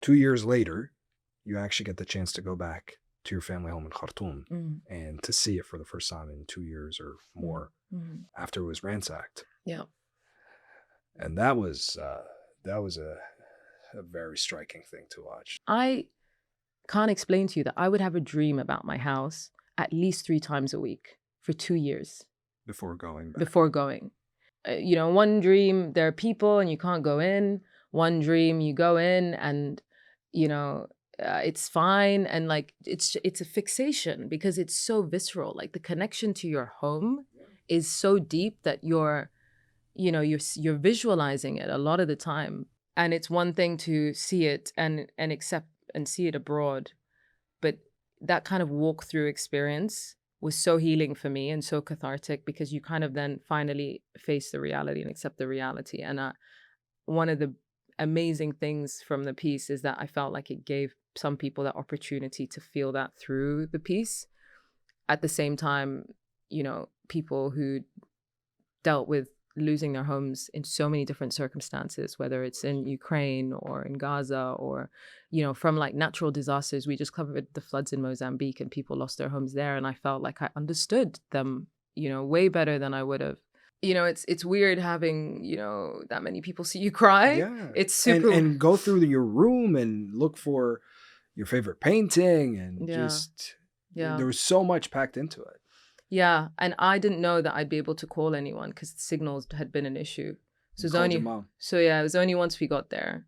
2 years later, you actually get the chance to go back to your family home in Khartoum Mm. and to see it for the first time in 2 years or more Mm. after it was ransacked. Yeah. And that was a very striking thing to watch. I can't explain to you that I would have a dream about my house at least 3 times a week for 2 years Before going back. before going. One dream, there are people and you can't go in. One dream, you go in and, it's fine. And like, it's a fixation because it's so visceral. Like the connection to your home is so deep that you're visualizing it a lot of the time. And it's one thing to see it and accept and see it abroad. But that kind of walk through experience was so healing for me and so cathartic because you kind of then finally face the reality and accept the reality. And one of the amazing things from the piece is that I felt like it gave some people that opportunity to feel that through the piece. At the same time, people who dealt with losing their homes in so many different circumstances, whether it's in Ukraine or in Gaza or, from like natural disasters. We just covered the floods in Mozambique and people lost their homes there. And I felt like I understood them, way better than I would have. It's weird having, that many people see you cry. Yeah. It's super. And go through your room and look for your favorite painting and there was so much packed into it. Yeah, and I didn't know that I'd be able to call anyone because the signals had been an issue. So it was your mom. it was only once we got there.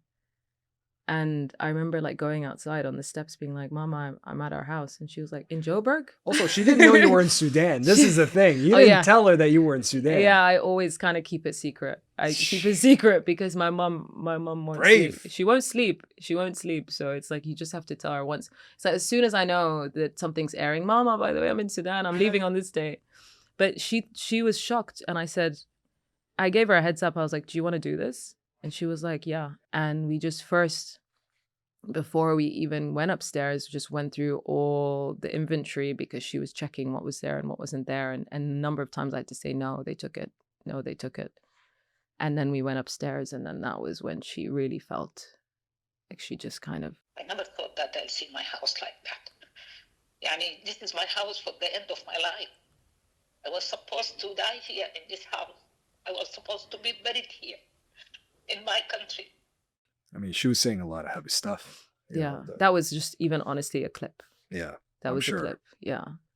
And I remember like going outside on the steps being like, Mama, I'm at our house. And she was like, in Joburg? Also, she didn't know you were in Sudan. This is the thing. You didn't tell her that you were in Sudan. Yeah, I always kind of keep it secret. I keep it secret because my mom won't Brave. sleep. She won't sleep. She won't sleep. So it's like you just have to tell her once. So as soon as I know that something's airing, Mama, by the way, I'm in Sudan. I'm leaving on this day. But she was shocked. And I gave her a heads up. I was like, do you want to do this? And she was like, yeah. And we just first, before we even went upstairs, just went through all the inventory because she was checking what was there and what wasn't there. And a number of times I had to say, no, they took it. No, they took it. And then we went upstairs and then that was when she really felt like she just kind of... I never thought that I'll see my house like that. I mean, this is my house for the end of my life. I was supposed to die here in this house. I was supposed to be buried here in my country. I mean, she was saying a lot of heavy stuff. That was just even honestly a clip. Yeah. That was a clip. Yeah.